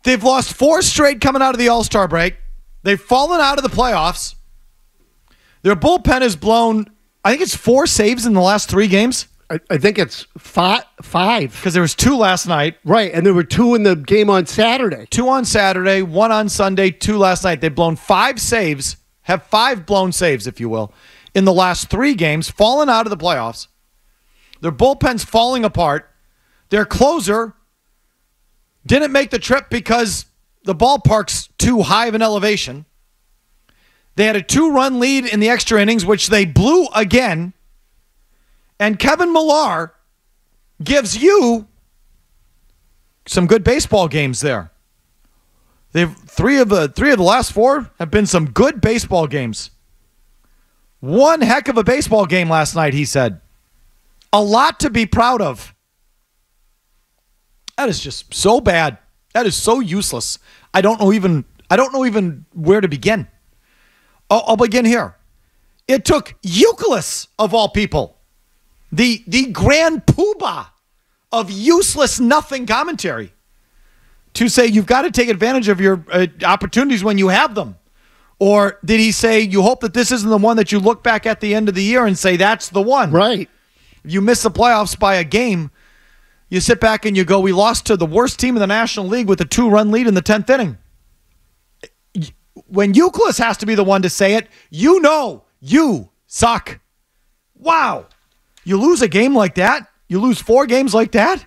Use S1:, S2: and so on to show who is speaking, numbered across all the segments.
S1: They've lost 4 straight coming out of the All-Star break. They've fallen out of the playoffs. Their bullpen has blown, I think it's 4 saves in the last 3 games.
S2: I think it's five.
S1: Because there was 2 last night.
S2: Right, and there were 2 in the game on Saturday.
S1: 2 on Saturday, 1 on Sunday, 2 last night. They've blown 5 saves, have 5 blown saves, if you will, in the last 3 games, fallen out of the playoffs. Their bullpen's falling apart. Their closer didn't make the trip because the ballpark's too high of an elevation. They had a 2-run lead in the extra innings, which they blew again. And Kevin Millar gives you some good baseball games there. They've 3 of the last 4 have been some good baseball games. One heck of a baseball game last night, he said. A lot to be proud of. That is just so bad. That is so useless. I don't know even where to begin. I'll begin here. It took Euclid, of all people, the grand poobah of useless nothing commentary, to say you've got to take advantage of your opportunities when you have them. Or did he say you hope that this isn't the one that you look back at the end of the year and say that's the one?
S2: Right.
S1: If you miss the playoffs by a game, you sit back and you go, we lost to the worst team in the National League with a 2-run lead in the 10th inning. When Euclid has to be the one to say it, you know you suck. Wow. You lose a game like that? You lose 4 games like that?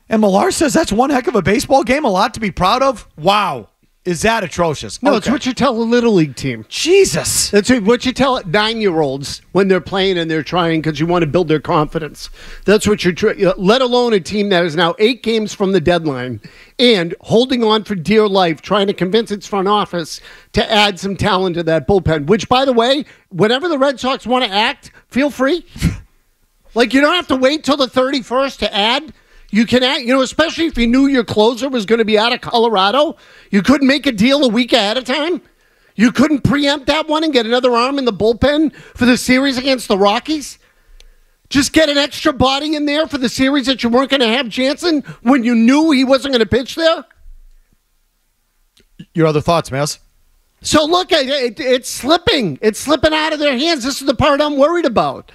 S1: And Millar says that's one heck of a baseball game, a lot to be proud of? Wow. Is that atrocious?
S2: No,
S1: Okay.
S2: It's what you tell a Little League team.
S1: Jesus.
S2: That's what you tell 9-year-olds when they're playing and they're trying because you want to build their confidence. That's what you're let alone a team that is now 8 games from the deadline and holding on for dear life, trying to convince its front office to add some talent to that bullpen, which, by the way, whenever the Red Sox want to act, feel free. Like, you don't have to wait till the 31st to add. You can act, especially if you knew your closer was going to be out of Colorado. You couldn't make a deal a week ahead of time. You couldn't preempt that one and get another arm in the bullpen for the series against the Rockies. Just get an extra body in there for the series that you weren't going to have Jansen when you knew he wasn't going to pitch there.
S1: Your other thoughts, Mouse?
S2: So look, it's slipping. It's slipping out of their hands. This is the part I'm worried about.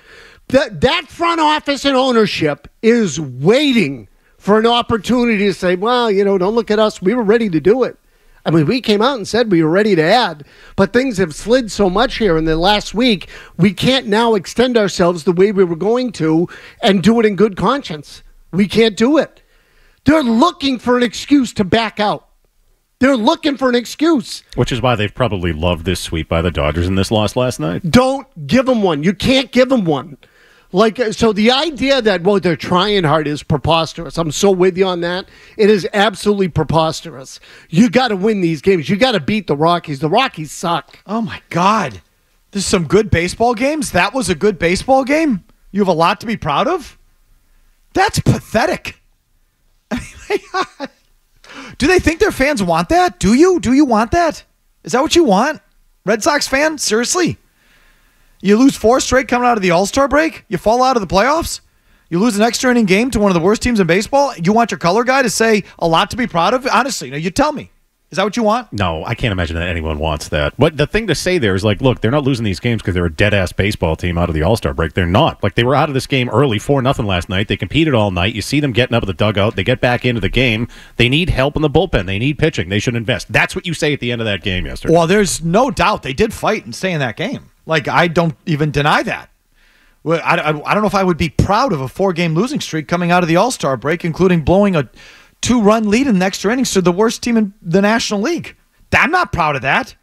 S2: That front office and ownership is waiting for an opportunity to say, well, don't look at us. We were ready to do it. I mean, we came out and said we were ready to add, but things have slid so much here in the last week, we can't now extend ourselves the way we were going to and do it in good conscience. We can't do it. They're looking for an excuse to back out. They're looking for an excuse.
S3: Which is why they've probably loved this sweep by the Dodgers in this loss last night.
S2: Don't give them one. You can't give them one. So the idea that, they're trying hard is preposterous. I'm so with you on that. It is absolutely preposterous. You got to win these games. You got to beat the Rockies. The Rockies suck.
S1: Oh, my God. There's some good baseball games. That was a good baseball game. You have a lot to be proud of? That's pathetic. I mean, my God. Do they think their fans want that? Do you? Do you want that? Is that what you want? Red Sox fan? Seriously? You lose 4 straight coming out of the All-Star break? You fall out of the playoffs? You lose an extra inning game to one of the worst teams in baseball? You want your color guy to say a lot to be proud of? Honestly, you tell me. Is that what you want?
S3: No, I can't imagine that anyone wants that. But the thing to say there is, look, they're not losing these games because they're a dead-ass baseball team out of the All-Star break. They're not. They were out of this game early, 4-0 last night. They competed all night. You see them getting up at the dugout. They get back into the game. They need help in the bullpen. They need pitching. They should invest. That's what you say at the end of that game yesterday.
S1: Well, there's no doubt they did fight and stay in that game. I don't even deny that. Well, I don't know if I would be proud of a 4-game losing streak coming out of the All-Star break, including blowing a 2-run lead in the extra innings to the worst team in the National League. I'm not proud of that.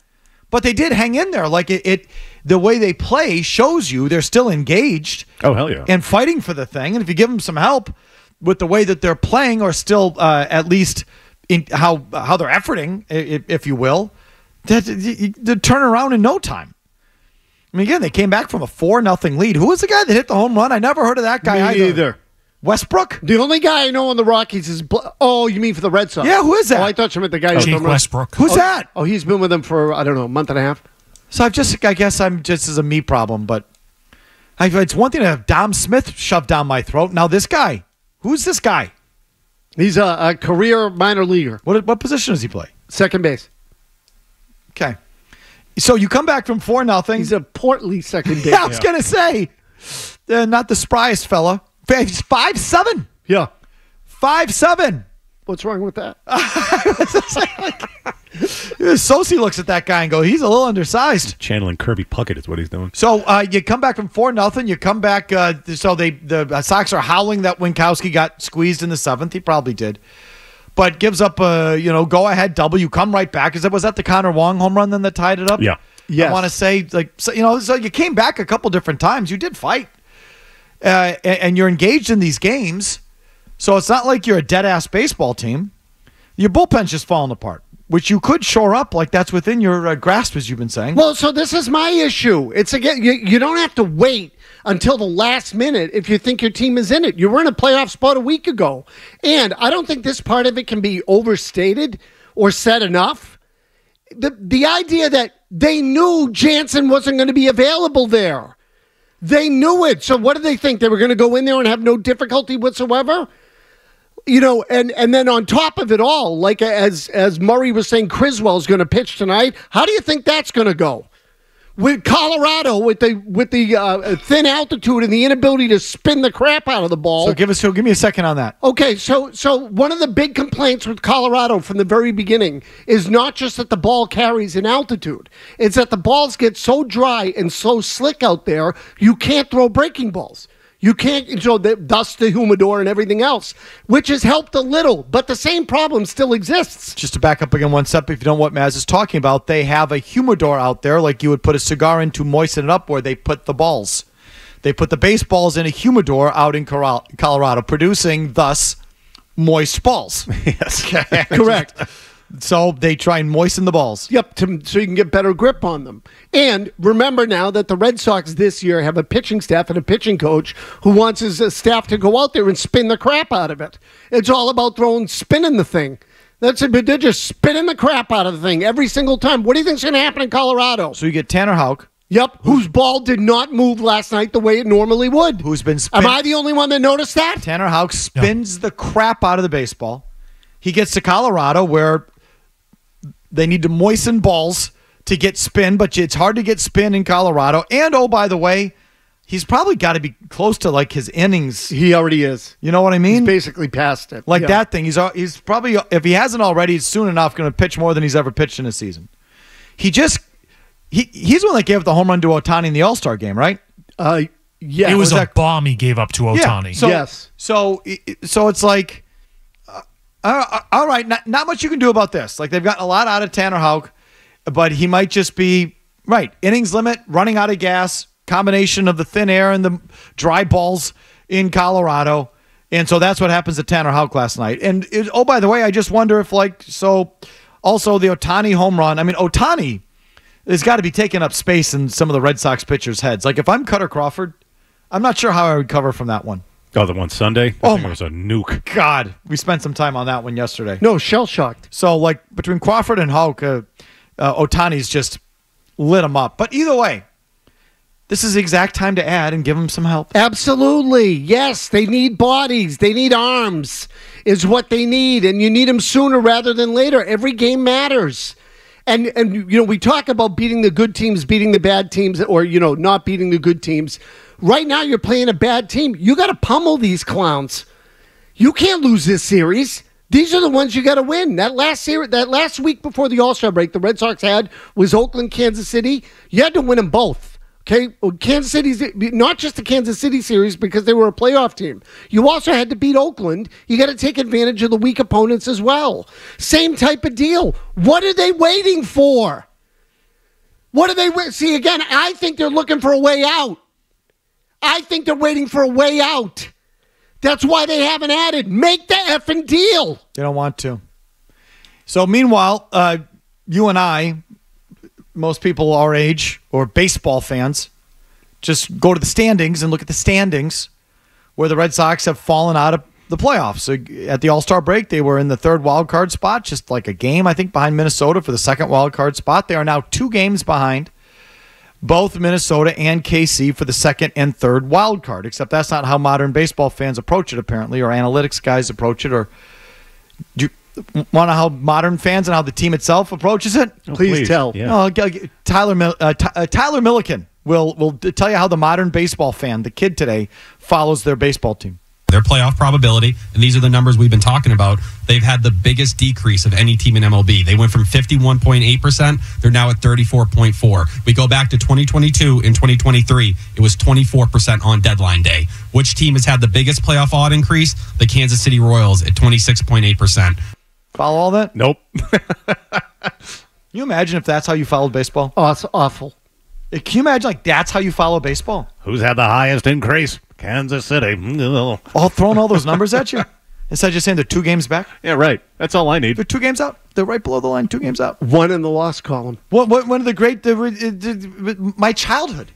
S1: But they did hang in there. The way they play shows you they're still engaged.
S3: Oh, hell yeah.
S1: And fighting for the thing. And if you give them some help with the way that they're playing, or still at least in how they're efforting, if you will, they'll turn around in no time. I mean, again, they came back from a 4-0 lead. Who was the guy that hit the home run? I never heard of that guy
S2: either.
S1: Westbrook?
S2: The only guy I know on the Rockies is... Oh, you mean for the Red Sox?
S1: Yeah, who is that?
S2: Oh, I thought you meant the guy...
S4: Jake Westbrook.
S1: Who's that?
S2: Oh, he's been with them for, I don't know, a month and a half.
S1: So I guess I'm just as a me problem, but it's one thing to have Dom Smith shoved down my throat. Now this guy. Who's this guy?
S2: He's a career minor leaguer.
S1: What position does he play?
S2: Second base.
S1: Okay. So you come back from 4-0.
S2: He's a portly second base.
S1: Yeah, I was going to say. Not the spryest fella. He's 5'7".
S2: Yeah.
S1: 5'7".
S2: What's wrong with that?
S1: Sosi looks at that guy and goes, he's a little undersized.
S3: Channeling Kirby Puckett is what he's doing.
S1: So you come back from 4-0. You come back. So the Sox are howling that Winkowski got squeezed in the 7th. He probably did. But gives up a go-ahead double. You come right back. Was that the Connor Wong home run then that tied it up?
S3: Yeah.
S1: Yes. I want to say, so you came back a couple different times. You did fight. And you're engaged in these games. So it's not like you're a dead-ass baseball team. Your bullpen's just falling apart, which you could shore up, like that's within your grasp, as you've been saying.
S2: Well, so this is my issue. It's again, you don't have to wait until the last minute if you think your team is in it. You were in a playoff spot a week ago. And I don't think this part of it can be overstated or said enough. The idea that they knew Jansen wasn't going to be available there. They knew it. So what did they think? They were going to go in there and have no difficulty whatsoever? And then on top of it all, like as Murray was saying, Criswell's going to pitch tonight. How do you think that's going to go? With Colorado, with the thin altitude and the inability to spin the crap out of the ball.
S1: So give me a second on that.
S2: Okay, so one of the big complaints with Colorado from the very beginning is not just that the ball carries in altitude. It's that the balls get so dry and so slick out there, you can't throw breaking balls. You can't, thus the humidor and everything else, which has helped a little, but the same problem still exists.
S1: Just to back up again one step, if you don't know what Maz is talking about, they have a humidor out there like you would put a cigar in to moisten it up where they put the balls. They put the baseballs in a humidor out in Colorado, producing, thus, moist balls.
S3: Yes.
S2: Correct.
S1: So they try and moisten the balls.
S2: Yep, so you can get better grip on them. And remember now that the Red Sox this year have a pitching staff and a pitching coach who wants his staff to go out there and spin the crap out of it. It's all about spinning the thing. That's it, but they're just spinning the crap out of the thing every single time. What do you think's going to happen in Colorado?
S1: So you get Tanner Houck.
S2: Yep, whose ball did not move last night the way it normally would.
S1: Who's been
S2: Am I the only one that noticed that?
S1: Tanner Houck spins the crap out of the baseball. He gets to Colorado where they need to moisten balls to get spin, but it's hard to get spin in Colorado. And, oh, by the way, he's probably got to be close to, like, his innings.
S2: He already is.
S1: You know what I mean?
S2: He's basically past it.
S1: Like that thing. He's probably, if he hasn't already, he's soon enough going to pitch more than he's ever pitched in a season. He's the one that gave up the home run to Ohtani in the All-Star game, right?
S2: Yeah.
S4: It was a bomb he gave up to Ohtani.
S1: Yeah,
S2: yes.
S1: So it's like, all right, not much you can do about this. Like, they've gotten a lot out of Tanner Houck, but he might just be, right, innings limit, running out of gas, combination of the thin air and the dry balls in Colorado. And so that's what happens to Tanner Houck last night. And, by the way, I just wonder if, also the Ohtani home run. I mean, Ohtani has got to be taking up space in some of the Red Sox pitchers' heads. Like, if I'm Cutter Crawford, I'm not sure how I would cover from that one.
S3: Oh, the one Sunday? I think it was a nuke.
S1: God, we spent some time on that one yesterday.
S2: No, shell-shocked.
S1: So, like, between Crawford and Houck, Ohtani's just lit him up. But either way, this is the exact time to add and give him some help.
S2: Absolutely. Yes, they need bodies. They need arms is what they need, and you need them sooner rather than later. Every game matters. And we talk about beating the good teams, beating the bad teams, or, not beating the good teams. Right now, you're playing a bad team. You got to pummel these clowns. You can't lose this series. These are the ones you got to win. That last week before the All-Star break, the Red Sox was Oakland, Kansas City. You had to win them both. Okay, Kansas City's not just the Kansas City series because they were a playoff team. You also had to beat Oakland. You got to take advantage of the weak opponents as well. Same type of deal. What are they waiting for? What are they see again? I think they're looking for a way out. I think they're waiting for a way out. That's why they haven't added. Make the effing deal.
S1: They don't want to. So meanwhile, you and I, most people our age or baseball fans, just go to the standings and look at the standings where the Red Sox have fallen out of the playoffs. So at the All-Star break, they were in the third wild card spot, just like a game, I think, behind Minnesota for the second wild card spot. They are now 2 games behind both Minnesota and KC for the second and third wild card, except that's not how modern baseball fans approach it, apparently, or analytics guys approach it, or Do you want to know how modern fans and how the team itself approaches it?
S2: Please tell.
S3: Yeah.
S1: Tyler Milliken will tell you how the modern baseball fan, the kid today, follows their baseball team.
S5: Their playoff probability, and these are the numbers we've been talking about, they've had the biggest decrease of any team in MLB. They went from 51.8%, they're now at 34.4%. We go back to 2022 and 2023, it was 24% on deadline day. Which team has had the biggest playoff odd increase? The Kansas City Royals at 26.8%.
S1: Follow all that?
S3: Nope.
S1: Can you imagine if that's how you followed baseball?
S2: Oh, it's awful.
S1: Can you imagine that's how you follow baseball?
S3: Who's had the highest increase? Kansas City.
S1: All throwing all those numbers at you? Instead of just saying they're 2 games back?
S3: Yeah, right. That's all I need.
S1: They're 2 games out. They're right below the line, 2 games out.
S2: One in the loss column.
S1: One of the great... my childhood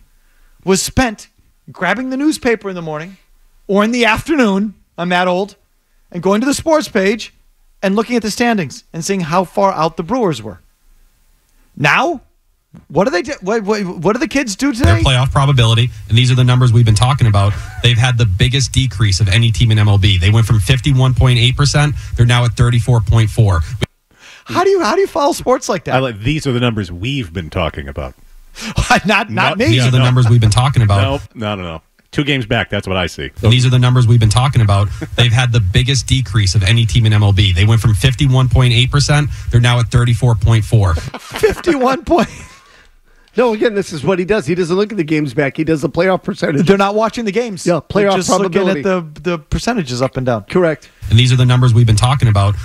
S1: was spent grabbing the newspaper in the morning or in the afternoon, I'm that old, and going to the sports page and looking at the standings and seeing how far out the Brewers were. Now... What do they do? What do the kids do today?
S5: Their playoff probability, and these are the numbers we've been talking about, they've had the biggest decrease of any team in MLB. They went from 51.8%, they're now at 34.4%.
S1: How do you follow sports like that?
S3: These are the numbers we've been talking about.
S1: not me.
S5: These are the numbers we've been talking about.
S3: Nope. No. 2 games back, that's what I see.
S5: And these are the numbers we've been talking about. They've had the biggest decrease of any team in MLB. They went from 51.8%, they're now at 34.4%.
S1: 51 point.
S2: No, again, this is what he does. He doesn't look at the games back. He does the playoff percentage.
S1: They're not watching the games.
S2: Yeah, playoff
S1: They're just
S2: probability.
S1: looking at the percentages up and down.
S2: Correct.
S5: And these are the numbers we've been talking about.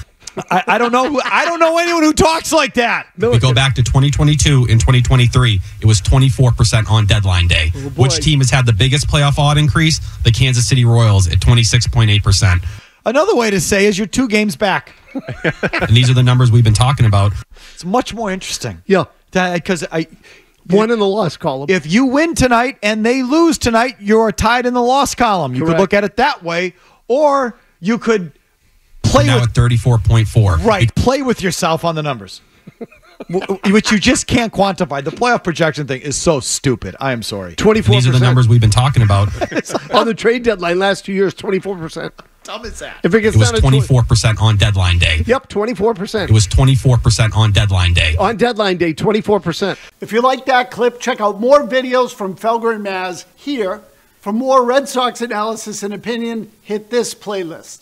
S1: I don't know. I don't know anyone who talks like that.
S5: We go back to 2022 and 2023. It was 24% on deadline day. Which team has had the biggest playoff odd increase? The Kansas City Royals at 26.8%.
S1: Another way to say is you're 2 games back.
S5: And these are the numbers we've been talking about.
S1: It's much more interesting.
S2: Yeah.
S1: Because
S2: one in the loss column.
S1: If you win tonight and they lose tonight, you're tied in the loss column. You could look at it that way, or you could play
S5: now at 34.4.
S1: Right, play with yourself on the numbers, which you just can't quantify. The playoff projection thing is so stupid. I am sorry.
S2: 24%.
S5: These are the numbers we've been talking about.
S2: On the trade deadline last 2 years, 24%.
S1: Dumb as that.
S2: If it gets
S5: was
S2: down to
S5: 24% on deadline day.
S2: Yep, 24%.
S5: It was 24% on deadline day.
S2: On deadline day, 24%.
S6: If you like that clip, check out more videos from Felger and Maz here. For more Red Sox analysis and opinion, hit this playlist.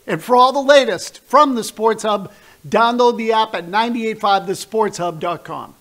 S6: And for all the latest from the Sports Hub, download the app at 985thesportshub.com.